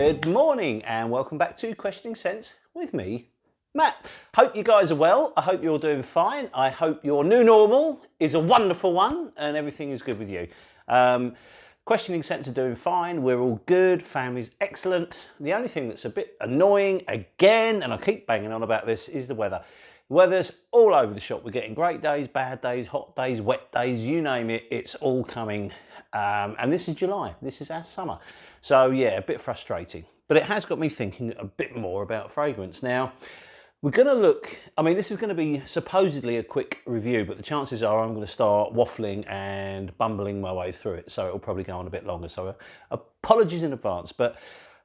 Good morning and welcome back to Questioning Scents with me, Matt. Hope you guys are well. I hope you're doing fine. I hope your new normal is a wonderful one and everything is good with you. Questioning Scents are doing fine. We're all good. Family's excellent. The only thing that's a bit annoying again, and I keep banging on about this, is the weather. The weather's all over the shop. We're getting great days, bad days, hot days, wet days, you name it, it's all coming. And this is July, this is our summer. So yeah, a bit frustrating, but it has got me thinking a bit more about fragrance. Now, we're going to look, I mean, this is going to be supposedly a quick review, but the chances are I'm going to start waffling and bumbling my way through it. So it'll probably go on a bit longer. So apologies in advance, but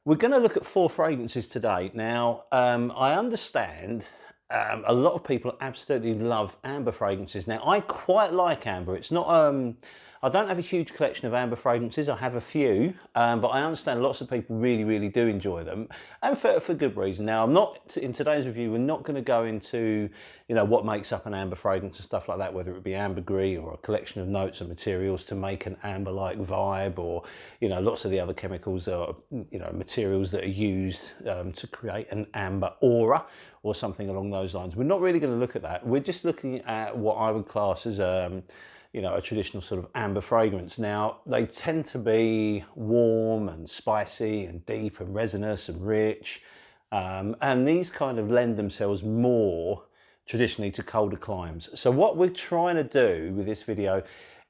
we're going to look at 4 fragrances today. Now, I understand a lot of people absolutely love amber fragrances. Now, I quite like amber. It's not, I don't have a huge collection of amber fragrances. I have a few, but I understand lots of people really do enjoy them, and for good reason. Now, I'm not, in today's review, we're not going to go into, you know, what makes up an amber fragrance and stuff like that, whether it be ambergris or a collection of notes and materials to make an amber-like vibe, or, you know, lots of the other chemicals or, you know, materials that are used to create an amber aura or something along those lines. We're not really going to look at that. We're just looking at what I would class as you know, a traditional sort of amber fragrance. Now, they tend to be warm and spicy and deep and resinous and rich. And these kind of lend themselves more traditionally to colder climes. So what we're trying to do with this video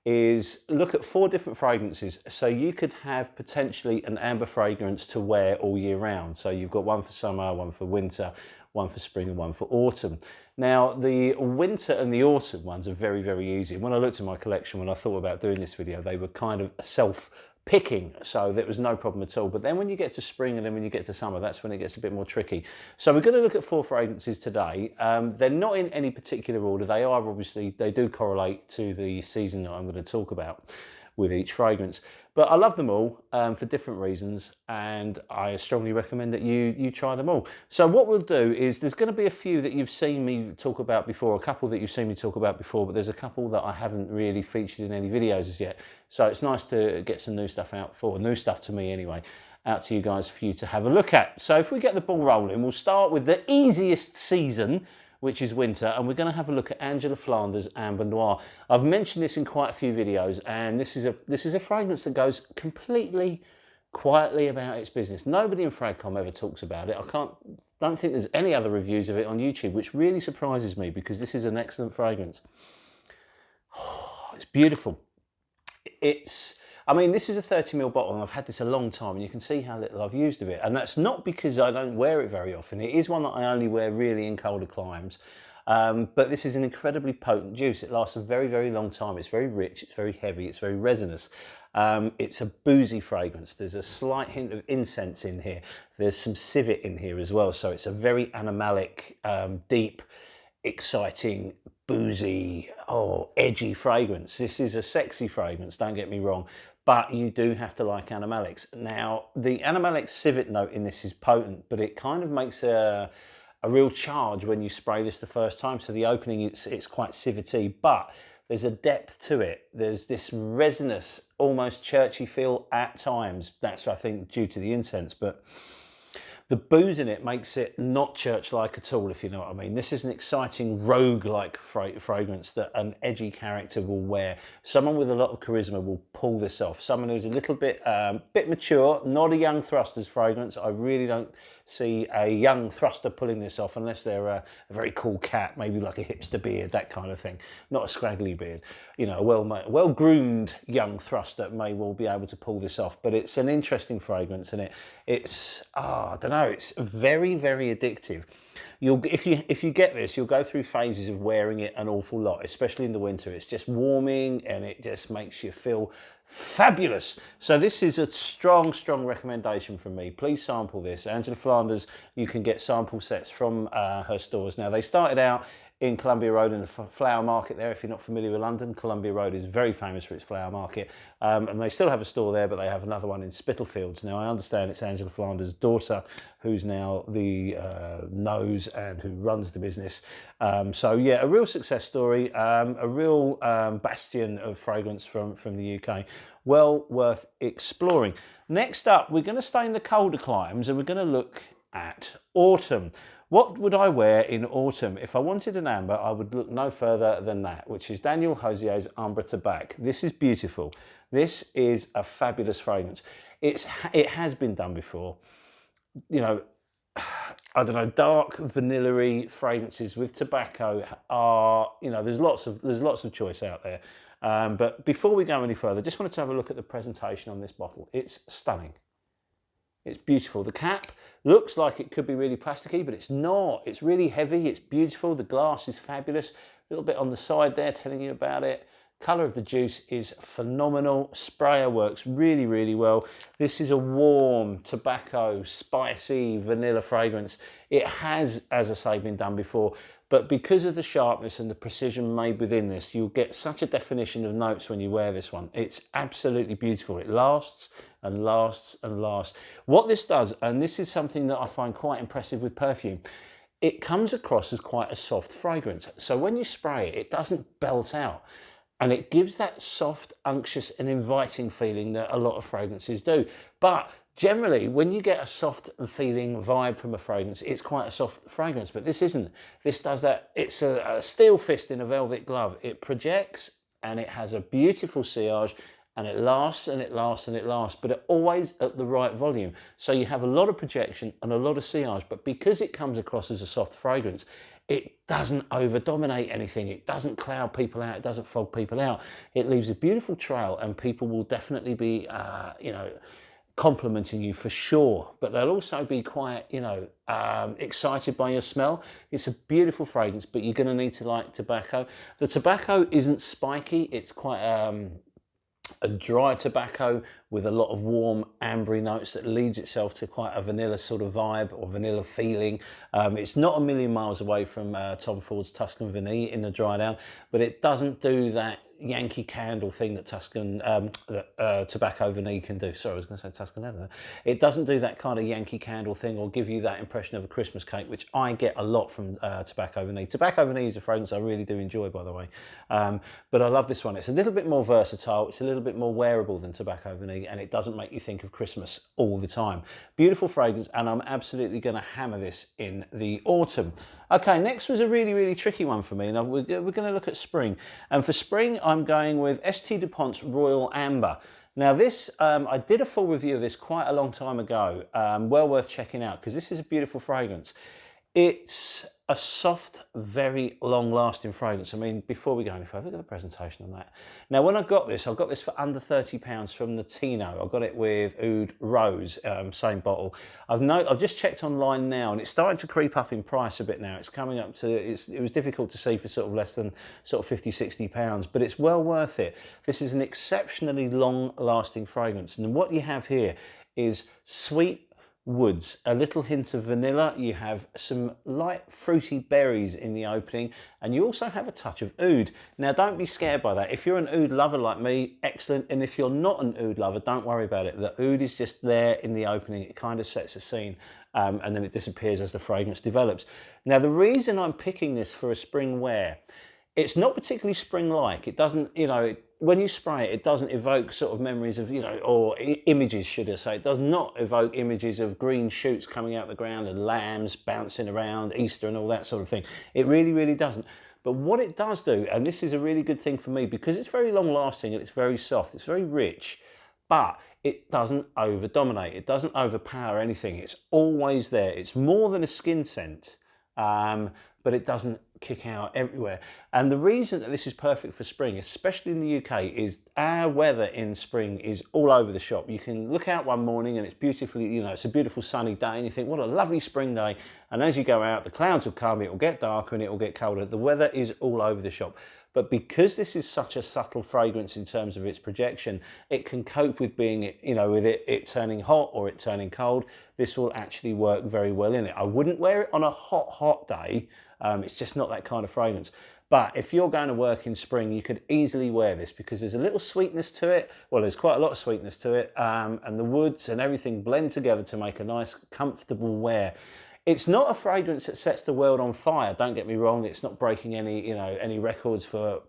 is look at 4 different fragrances. So you could have potentially an amber fragrance to wear all year round. So you've got one for summer, one for winter, one for spring and one for autumn. Now, the winter and the autumn ones are very easy. When I looked at my collection, when I thought about doing this video, they were kind of self-picking, so there was no problem at all. But then when you get to spring and then when you get to summer, that's when it gets a bit more tricky. So we're going to look at 4 fragrances today. They're not in any particular order. They are obviously, they do correlate to the season that I'm going to talk about with each fragrance. But I love them all for different reasons, and I strongly recommend that you try them all. So what we'll do is, there's going to be a few that you've seen me talk about before, a couple that you've seen me talk about before, but there's a couple that I haven't really featured in any videos as yet. So it's nice to get some new stuff out, for new stuff to me anyway, out to you guys for you to have a look at. So if we get the ball rolling, we'll start with the easiest season, which is winter, and we're going to have a look at Angela Flanders Amber Noir. I've mentioned this in quite a few videos, and this is a fragrance that goes completely quietly about its business. Nobody in Fragcom ever talks about it. Don't think there's any other reviews of it on YouTube, which really surprises me, because this is an excellent fragrance. Oh, it's beautiful. I mean, this is a 30ml bottle, and I've had this a long time, and you can see how little I've used of it. And that's not because I don't wear it very often. It is one that I only wear really in colder climes. But this is an incredibly potent juice. It lasts a very long time. It's very rich, it's very heavy, it's very resinous. It's a boozy fragrance. There's a slight hint of incense in here. There's some civet in here as well. So it's a very animalic, deep, exciting, boozy, edgy fragrance. This is a sexy fragrance, don't get me wrong, but you do have to like animalics. Now, the animalic civet note in this is potent, but it kind of makes a real charge when you spray this the first time. So the opening, it's quite civety, but there's a depth to it. There's this resinous, almost churchy feel at times. That's, I think, due to the incense, but the booze in it makes it not church-like at all, if you know what I mean. This is an exciting rogue-like fragrance that an edgy character will wear. Someone with a lot of charisma will pull this off. Someone who's a little bit mature, not a young thruster's fragrance. I really don't see a young thruster pulling this off unless they're a very cool cat, maybe like a hipster beard, that kind of thing. Not a scraggly beard. You know, a well-groomed young thruster may well be able to pull this off. But it's an interesting fragrance, and it's I don't know, it's very addictive. If you get this, you'll go through phases of wearing it an awful lot, especially in the winter. It's just warming, and it just makes you feel fabulous. So this is a strong recommendation from me. Please sample this. Angela Flanders, you can get sample sets from her stores. Now, they started out in Columbia Road in the flower market there. If you're not familiar with London, Columbia Road is very famous for its flower market. And they still have a store there, but they have another one in Spitalfields. Now, I understand it's Angela Flanders' daughter who's now the nose and who runs the business. So yeah, a real success story, a real bastion of fragrance from the UK. well worth exploring. Next up, we're going to stay in the colder climes and we're going to look at autumn. What would I wear in autumn? If I wanted an amber, I would look no further than that, which is Daniel Hosier's Ambre Tabac. This is beautiful. This is a fabulous fragrance. It has been done before. You know, I don't know, dark vanilla-y fragrances with tobacco are, you know, there's lots of choice out there. But before we go any further, just wanted to have a look at the presentation on this bottle. It's stunning. It's beautiful. The cap looks like it could be really plasticky, but it's not. It's really heavy. It's beautiful. The glass is fabulous. A little bit on the side there telling you about it. Colour of the juice is phenomenal. Sprayer works really, really well. This is a warm, tobacco, spicy, vanilla fragrance. It has, as I say, been done before, but because of the sharpness and the precision made within this, you'll get such a definition of notes when you wear this one. It's absolutely beautiful. It lasts and lasts and lasts. What this does, and this is something that I find quite impressive with perfume, it comes across as quite a soft fragrance. So when you spray it, it doesn't belt out. And it gives that soft, unctuous and inviting feeling that a lot of fragrances do. But generally, when you get a soft feeling vibe from a fragrance, it's quite a soft fragrance, but this isn't. This does that. It's a steel fist in a velvet glove. It projects and it has a beautiful sillage and it lasts and it lasts and it lasts, but it always at the right volume. So you have a lot of projection and a lot of sillage, but because it comes across as a soft fragrance, it doesn't over-dominate anything. It doesn't cloud people out. It doesn't fog people out. It leaves a beautiful trail and people will definitely be, you know, complimenting you for sure. But they'll also be quite, you know, excited by your smell. It's a beautiful fragrance, but you're going to need to like tobacco. The tobacco isn't spiky. It's quite a dry tobacco with a lot of warm ambery notes that leads itself to quite a vanilla sort of vibe or vanilla feeling. It's not a million miles away from Tom Ford's Tuscan Vanille in the dry down, but it doesn't do that Yankee Candle thing that Tobacco Vanille can do. Sorry, I was going to say Tuscan Leather. It doesn't do that kind of Yankee Candle thing or give you that impression of a Christmas cake, which I get a lot from Tobacco Vanille. Tobacco Vanille is a fragrance I really do enjoy, by the way. But I love this one. It's a little bit more versatile. It's a little bit more wearable than Tobacco Vanille, and it doesn't make you think of Christmas all the time. Beautiful fragrance, and I'm absolutely going to hammer this in the autumn. Okay, next was a really, really tricky one for me. Now we're going to look at spring. And for spring, I'm going with St. Dupont's Royal Amber. Now this, I did a full review of this quite a long time ago. Well worth checking out because this is a beautiful fragrance. It's a soft, very long-lasting fragrance. I mean, before we go any further, look at the presentation on that. Now, when I got this for under £30 from Notino. I got it with Oud Rose, same bottle. I've just checked online now, and it's starting to creep up in price a bit now. It's coming up to, it was difficult to see for sort of less than sort of 50, 60 pounds, but it's well worth it. This is an exceptionally long-lasting fragrance, and what you have here is sweet woods, a little hint of vanilla, you have some light fruity berries in the opening, and you also have a touch of oud. Now don't be scared by that. If you're an oud lover like me, excellent, and if you're not an oud lover, don't worry about it. The oud is just there in the opening. It kind of sets the scene, and then it disappears as the fragrance develops. Now the reason I'm picking this for a spring wear, it's not particularly spring-like. It doesn't, you know, when you spray it, it doesn't evoke sort of memories of, you know, or images, should I say. It does not evoke images of green shoots coming out the ground and lambs bouncing around, Easter and all that sort of thing. It really, really doesn't. But what it does do, and this is a really good thing for me, because it's very long-lasting and it's very soft, it's very rich, but it doesn't over-dominate. It doesn't overpower anything. It's always there. It's more than a skin scent, but it doesn't kick out everywhere. And the reason that this is perfect for spring, especially in the UK, is our weather in spring is all over the shop. You can look out one morning and it's beautifully, you know, it's a beautiful sunny day and you think, what a lovely spring day. And as you go out, the clouds will come, it will get darker and it will get colder. The weather is all over the shop. But because this is such a subtle fragrance in terms of its projection, it can cope with being, you know, with it turning hot or it turning cold. This will actually work very well in it. I wouldn't wear it on a hot day. It's just not that kind of fragrance. But if you're going to work in spring, you could easily wear this because there's a little sweetness to it. Well, there's quite a lot of sweetness to it. And the woods and everything blend together to make a nice, comfortable wear. It's not a fragrance that sets the world on fire. Don't get me wrong. It's not breaking any, you know, any records for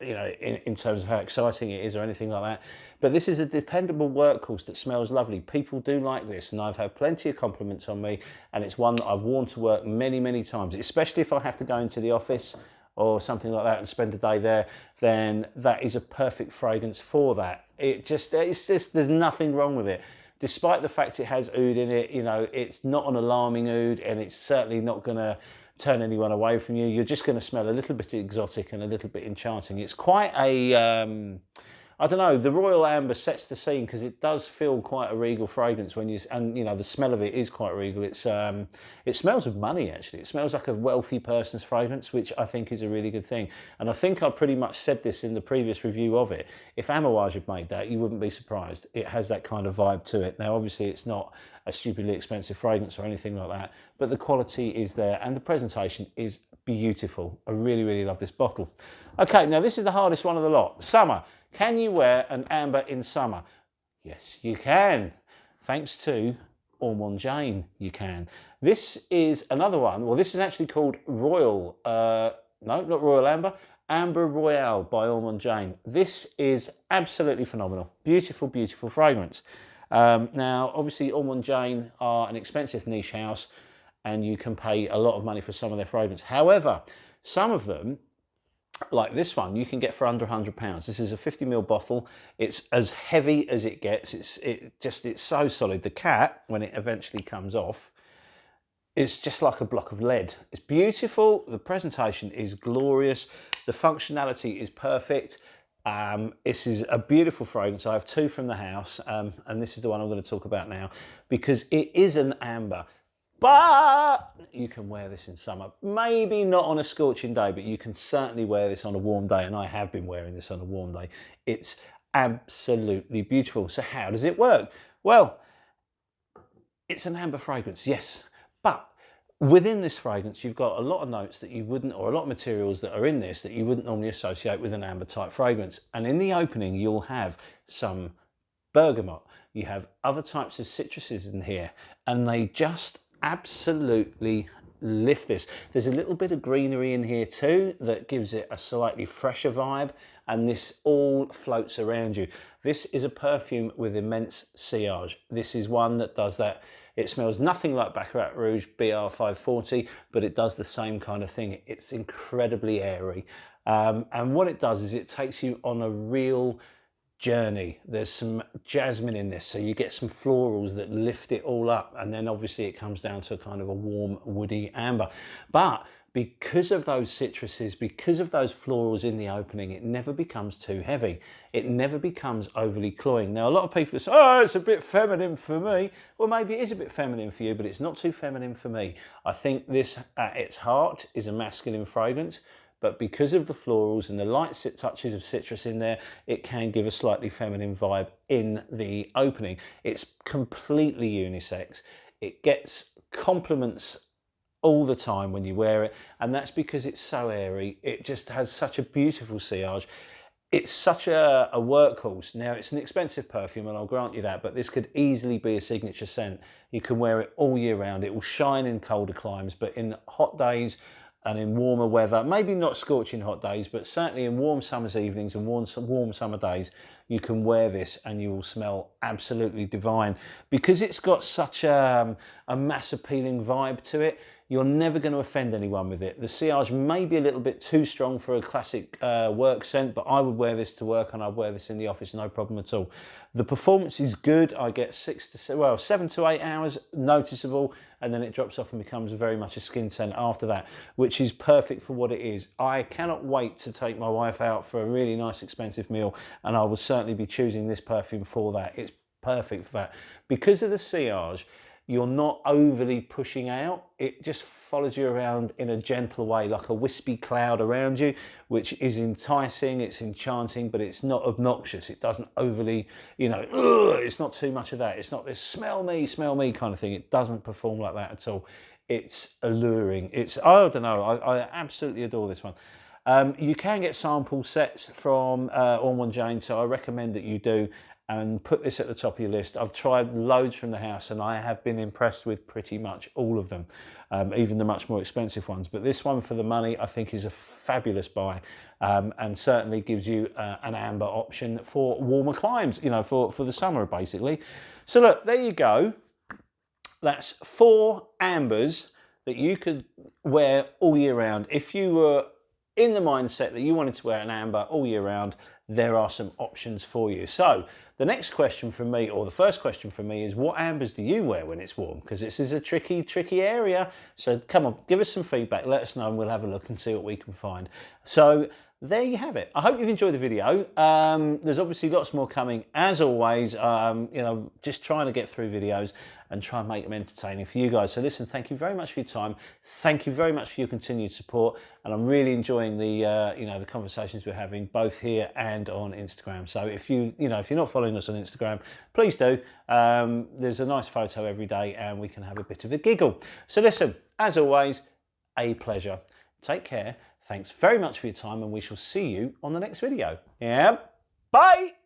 you know, in terms of how exciting it is or anything like that. But this is a dependable workhorse that smells lovely. People do like this, and I've had plenty of compliments on me, and it's one that I've worn to work many, many times, especially if I have to go into the office or something like that and spend a day there, then that is a perfect fragrance for that. It's just, there's nothing wrong with it. Despite the fact it has oud in it, you know, it's not an alarming oud, and it's certainly not going to turn anyone away from you. You're just going to smell a little bit exotic and a little bit enchanting. It's quite a, I don't know, the Royal Amber sets the scene because it does feel quite a regal fragrance when you, and you know, the smell of it is quite regal. It's, it smells of money actually. It smells like a wealthy person's fragrance, which I think is a really good thing. And I think I pretty much said this in the previous review of it. If Amouage had made that, you wouldn't be surprised. It has that kind of vibe to it. Now, obviously it's not a stupidly expensive fragrance or anything like that, but the quality is there and the presentation is beautiful. I really, really love this bottle. Okay, now this is the hardest one of the lot. Summer. Can you wear an amber in summer? Yes, you can. Thanks to Ormonde Jane, you can. This is another one. Well, this is actually called Royal, no, not Royal Amber, Amber Royale by Ormonde Jane. This is absolutely phenomenal. Beautiful, beautiful fragrance. Now, obviously, Ormonde Jane are an expensive niche house, and you can pay a lot of money for some of their fragrance. However, some of them, like this one, you can get for under £100. This is a 50ml bottle. It's as heavy as it gets. It's so solid. The cap, when it eventually comes off, it's just like a block of lead. It's beautiful. The presentation is glorious. The functionality is perfect. This is a beautiful fragrance. I have two from the house, and this is the one I'm going to talk about now because it is an amber. But you can wear this in summer. Maybe not on a scorching day, but you can certainly wear this on a warm day, and I have been wearing this on a warm day. It's absolutely beautiful. So how does it work? Well, it's an amber fragrance, yes, but within this fragrance, you've got a lot of notes that you wouldn't, or a lot of materials that are in this that you wouldn't normally associate with an amber type fragrance. And in the opening, you'll have some bergamot. You have other types of citruses in here, and they just absolutely lift this. There's a little bit of greenery in here too that gives it a slightly fresher vibe, and this all floats around you. This is a perfume with immense sillage. This is one that does that. It smells nothing like Baccarat Rouge BR540, but it does the same kind of thing. It's incredibly airy. And what it does is it takes you on a real journey. There's some jasmine in this, so you get some florals that lift it all up, and then obviously it comes down to a kind of a warm woody amber. But because of those citruses, because of those florals in the opening, it never becomes too heavy. It never becomes overly cloying. Now, a lot of people say, oh, it's a bit feminine for me. Well, maybe it is a bit feminine for you, but it's not too feminine for me. I think this, at its heart, is a masculine fragrance. But because of the florals and the light touches of citrus in there, it can give a slightly feminine vibe in the opening. It's completely unisex. It gets compliments all the time when you wear it, and that's because it's so airy. It just has such a beautiful sillage. It's such a workhorse. Now, it's an expensive perfume, and I'll grant you that, but this could easily be a signature scent. You can wear it all year round. It will shine in colder climes, but in hot days, and in warmer weather, maybe not scorching hot days, but certainly in warm summer's evenings and warm summer days, you can wear this and you will smell absolutely divine. Because it's got such a mass appealing vibe to it, you're never going to offend anyone with it. The sillage may be a little bit too strong for a classic work scent, but I would wear this to work and I'd wear this in the office, no problem at all. The performance is good. I get 7 to 8 hours noticeable, and then it drops off and becomes very much a skin scent after that, which is perfect for what it is. I cannot wait to take my wife out for a really nice expensive meal, and I will certainly be choosing this perfume for that. It's perfect for that. Because of the sillage, you're not overly pushing out. It just follows you around in a gentle way, like a wispy cloud around you, which is enticing, it's enchanting, but it's not obnoxious. It doesn't overly, you know, it's not too much of that. It's not this smell me kind of thing. It doesn't perform like that at all. It's alluring. It's, I don't know, I absolutely adore this one. You can get sample sets from Ormonde Jane, so I recommend that you do. and put this at the top of your list. I've tried loads from the house and I have been impressed with pretty much all of them, even the much more expensive ones. But this one for the money I think is a fabulous buy, and certainly gives you an amber option for warmer climes, you know, for the summer basically. So look, there you go. That's 4 ambers that you could wear all year round. If you were in the mindset that you wanted to wear an amber all year round, there are some options for you. So the next question from me, or the first question from me, is what ambers do you wear when it's warm? Because this is a tricky area. So come on, give us some feedback, let us know, and we'll have a look and see what we can find. So there you have it. I hope you've enjoyed the video. There's obviously lots more coming, as always. You know, just trying to get through videos and try and make them entertaining for you guys. So listen, thank you very much for your time. Thank you very much for your continued support, and I'm really enjoying the you know, the conversations we're having both here and on Instagram. So if you're not following us on Instagram, please do. There's a nice photo every day and we can have a bit of a giggle. So listen, as always, a pleasure. Take care. Thanks very much for your time, and we shall see you on the next video. Yeah, bye.